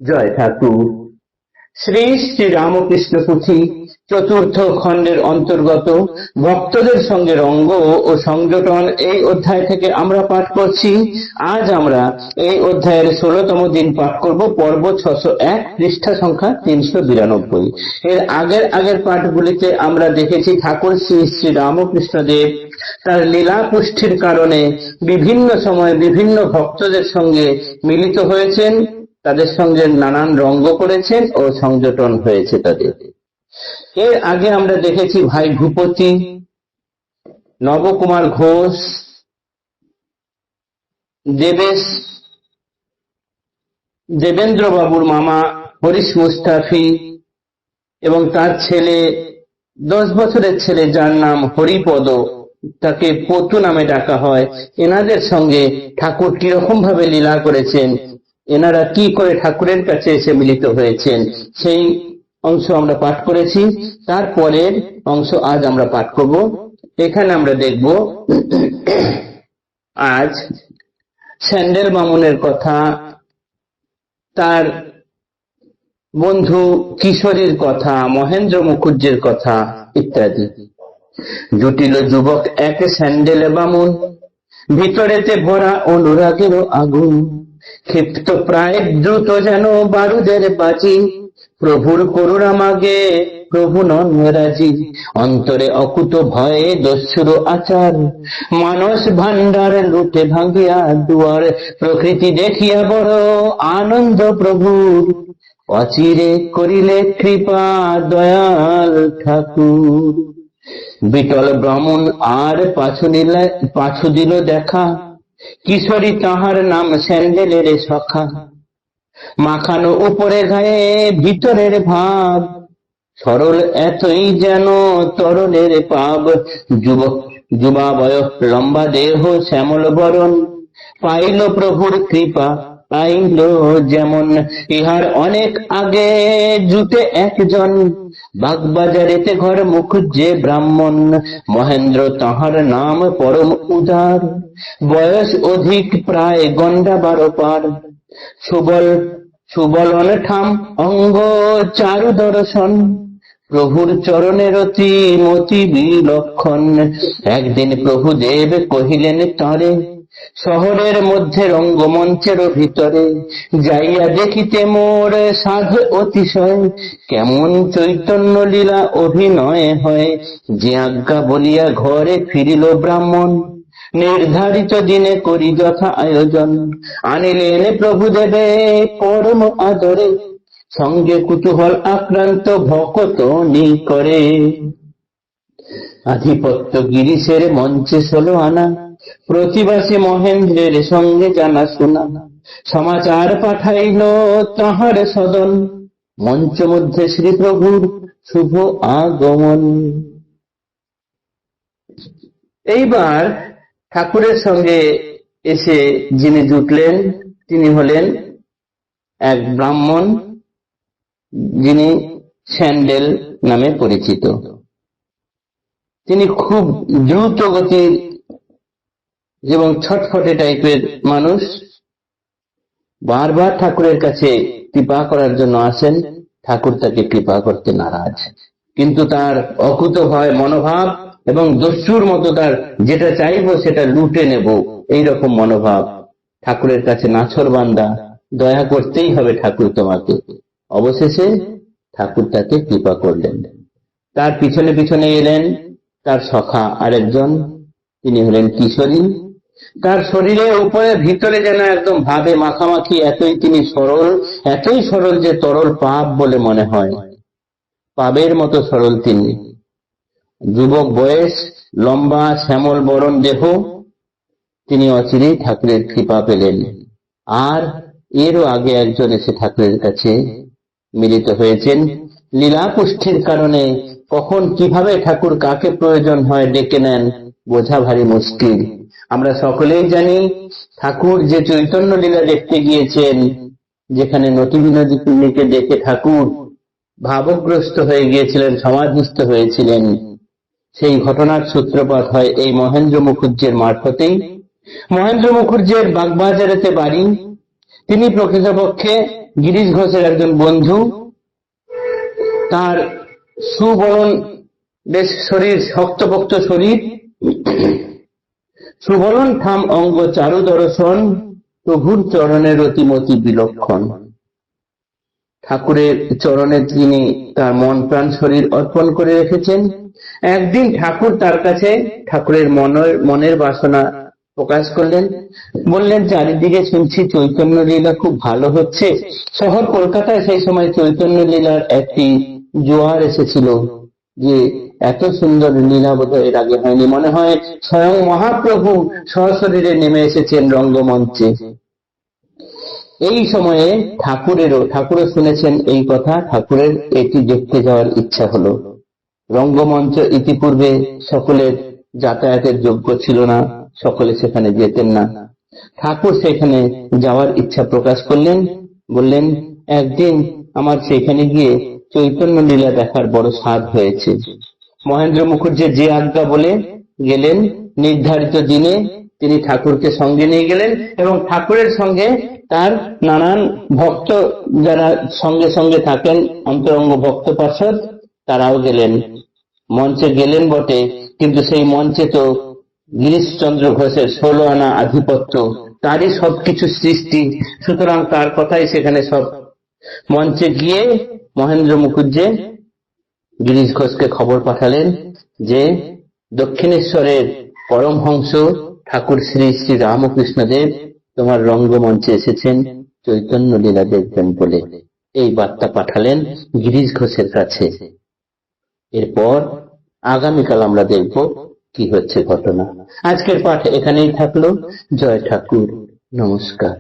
জয় ঠাকুর। শ্রী শ্রী রামকৃষ্ণ পুঁথি চতুর্থ খণ্ডের অন্তর্গত ভক্তদের সঙ্গে রঙ্গ ও সংযোজন এই অধ্যায় থেকে আমরা পাঠ করছি। আজ আমরা এই অধ্যায়ের 16তম দিন পাঠ করব, পর্ব 601, পৃষ্ঠা সংখ্যা 392। এর আগের পাঠগুলিতে আমরা দেখেছি ঠাকুর শ্রী শ্রী রামকৃষ্ণ দেব তার লীলা পুষ্টির কারণে বিভিন্ন সময়ে বিভিন্ন ভক্তদের সঙ্গে মিলিত হয়েছেন, তাদের সঙ্গে নানান রঙ্গ করেছেন ও সংযোজন হয়েছে তাদের। এর আগে আমরা দেখেছি ভাই ভূপতি, নবকুমার ঘোষ, দেবেন্দ্র বাবুর মামা হরিশ মুস্তাফি এবং তার ছেলে 10 বছরের ছেলে যার নাম হরিপদ, তাকে পতু নামে ডাকা হয়। এনাদের সঙ্গে ঠাকুর কিরকম ভাবে লীলা করেছেন, এনারা কি করে ঠাকুরের কাছে এসে মিলিত হয়েছেন, সেই অংশ আমরা পাঠ করেছি। তারপরের অংশ আজ আমরা পাঠ করব। এখানে আমরা দেখব আজ স্যান্ডেল বামুনের কথা, তার বন্ধু কিশোরীর কথা, মহেন্দ্র মুখুজ্জের কথা ইত্যাদি। জুটিল যুবক এক স্যান্ডেল বামুন, ভিতরেতে ভরা অনুরাগের আগুন, ক্ষিপ্ত প্রায় দ্রুত যেন বারুদের বাজি, প্রভুর করুণা মাগে প্রভু নন রাজি, অন্তরে অকুত ভয়ে দস্যুর আচার, মানস ভান্ডার লুটে ভাঙ্গিয়া দুয়ার, প্রকৃতি দেখিয়া বড় আনন্দ প্রভুর, অচিরে করিলে কৃপা দয়াল ঠাকুর। বিটল ব্রাহ্মণ আর পাছু দিল দেখা, কিশোরী তাহার নাম স্যান্ডেলের সখা, মাখানো উপরে গায়ে ভিতরের ভাব, সরল এতই যেন তরলের পাব, যুবা বয়স লম্বা দেহ শ্যামল বরণ, পাইল প্রভুর কৃপা পাইল যেমন, ইহার অনেক আগে জুটে একজন, বাগবাজারেতে ঘর মুখুজ্জে ব্রাহ্মণ, মহেন্দ্র তাহার নাম পরম উদার, বয়স অধিক প্রায় গন্ডা 12 পার, সুবলন ঠাম অঙ্গ চারু দর্শন, প্রভুর চরণের অতি মতি বিলক্ষণ। একদিন প্রভু দেব কহিলেন তারে, শহরের মধ্যে রঙ্গমঞ্চের ভিতরে, যাইয়া দেখিতে মোর সাধ অতিশয়, কেমন চৈতন্য লীলা অভিনয় হয়, যে আজ্ঞা বলিয়া ঘরে ফিরিল ব্রাহ্মণ, নির্ধারিত দিনে করি যথা আয়োজন, আনিলেন প্রভু দেবে পরম আদরে, সঙ্গে কুতূহল আক্রান্ত ভকত করে, আধিপত্য গিরিশের মঞ্চে 16 আনা, প্রতিবাসী মহেন্দ্রের সঙ্গে জানা শোনা, সমাচার পাঠাইল তাহার সদন, মঞ্চ মধ্যে শ্রী প্রভুর শুভ আগমন। এইবার ঠাকুরের সঙ্গে এসে যিনি জুটলেন তিনি হলেন এক ব্রাহ্মণ, যিনি স্যান্ডেল নামে পরিচিত। তিনি খুব দ্রুত গতির এবং ছটফটে টাইপের মানুষ, বারবার ঠাকুরের কাছে কৃপা করার জন্য আসেন, ঠাকুর তাকে কৃপা করতে নারাজ, কিন্তু তার অকুত ভয় মনোভাব এবং দস্যুর মতো তার যেটা চাইবো সেটা লুটে নেব এইরকম মনোভাব। ঠাকুরের কাছে নাছোড়বান্দা, দয়া করতেই হবে ঠাকুর তোমাকে। অবশেষে ঠাকুর তাকে কৃপা করলেন। তার পিছনে পিছনে এলেন তার সখা আরেকজন, তিনি হলেন কিশোরী। তার শরীরের উপরে ভিতরে যেন একদম ভাবে মাখামাখি, এতই তিনি সরল, এতই সরল যে তরল পাপ বলে মনে হয়, পাবের মতো সরল তিনি। যুবক বয়স, লম্বা শ্যামল বরণ দেহ, তিনি অচিরেই ঠাকুরের কৃপা পেলেন। আর এরও আগে একজন এসে ঠাকুরের কাছে মিলিত হয়েছেন। লীলা পুষ্টির কারণে কখন কিভাবে ঠাকুর কাকে প্রয়োজন হয় ডেকে নেন বোঝা ভারী মুশকিল। আমরা সকলেই জানি ঠাকুর যে চৈতন্য লীলা দেখতে গিয়েছেন, যেখানে নটি বিনোদিনীকে দেখে ঠাকুর ভাবগ্রস্ত হয়ে গিয়েছিলেন, সমাধিস্থ হয়েছিলেন, সেই ঘটনার সূত্রপাত হয় এই মহেন্দ্র মুখুজ্জের মারফতেই। মহেন্দ্র মুখুজ্জের বাগবাজারেতে বাড়ি। তিনি প্রকৃতপক্ষে গিরিশ ঘোষের একজন বন্ধু, তার সুবরণ, বেশ শরীর, শক্তপোক্ত শরীর, সুবরণ থাম অঙ্গ চারু দর্শন, প্রভুর চরণের অতিমতি বিলক্ষণ। ঠাকুরের চরণে তিনি তার মন প্রাণ শরীর অর্পণ করে রেখেছেন। একদিন ঠাকুর তার কাছে ঠাকুরের মনের বাসনা প্রকাশ করলেন, বললেন, চারিদিকে শুনছি চৈতন্য লীলা খুব ভালো হচ্ছে। শহর কলকাতায় সেই সময় চৈতন্য লীলার একটি জোয়ার এসেছিল, যে এত সুন্দর লীলা বোধহয় এর আগে হয়নি। মনে হয় স্বয়ং মহাপ্রভু সশরীরে নেমে এসেছেন রঙ্গমঞ্চে। এই সময়ে ঠাকুরও শুনেছেন এই কথা, ঠাকুরের এটি দেখতে যাওয়ার ইচ্ছা হলো। রঙ্গমঞ্চ ইতিপূর্বে সকলের যাতায়াতের যোগ্য ছিল না, সকলে সেখানে যেতেন না। ঠাকুর সেখানে যাওয়ার ইচ্ছা প্রকাশ করলেন, বললেন, একদিন আমার সেখানে গিয়ে চৈতন্য লীলা দেখার বড় স্বাদ হয়েছে। মহেন্দ্র মুখুজ্জে যে আজ্ঞা বলে গেলেন, নির্ধারিত দিনে তিনি ঠাকুরকে সঙ্গে নিয়ে গেলেন এবং ঠাকুরের সঙ্গে তার নানান ভক্ত যারা সঙ্গে সঙ্গে থাকেন, অন্তরঙ্গ ভক্ত পার্ষদ, তারাও গেলেন। মঞ্চে গেলেন বটে, কিন্তু সেই মঞ্চে তো গিরিশচন্দ্র ঘোষের 16 আনা আধিপত্য, তারই সবকিছু সৃষ্টি, সুতরাং তার কথাই সেখানে সব। মঞ্চে গিয়ে মহেন্দ্র মুখুজ্জে গিরিশ ঘোষকে খবর পাঠালেন যে দক্ষিণেশ্বরের পরমহংস ঠাকুর শ্রী শ্রী রামকৃষ্ণদেব তোমার রঙ্গমঞ্চে এসেছেন চৈতন্য লীলা দেখবেন বলে। এই বার্তা পাঠালেন গিরিশ ঘোষের কাছে। এরপর আগামীকাল আমরা দেখব কি হচ্ছে ঘটনা। আজকের পাঠ এখানেই থাকলো। জয় ঠাকুর, নমস্কার।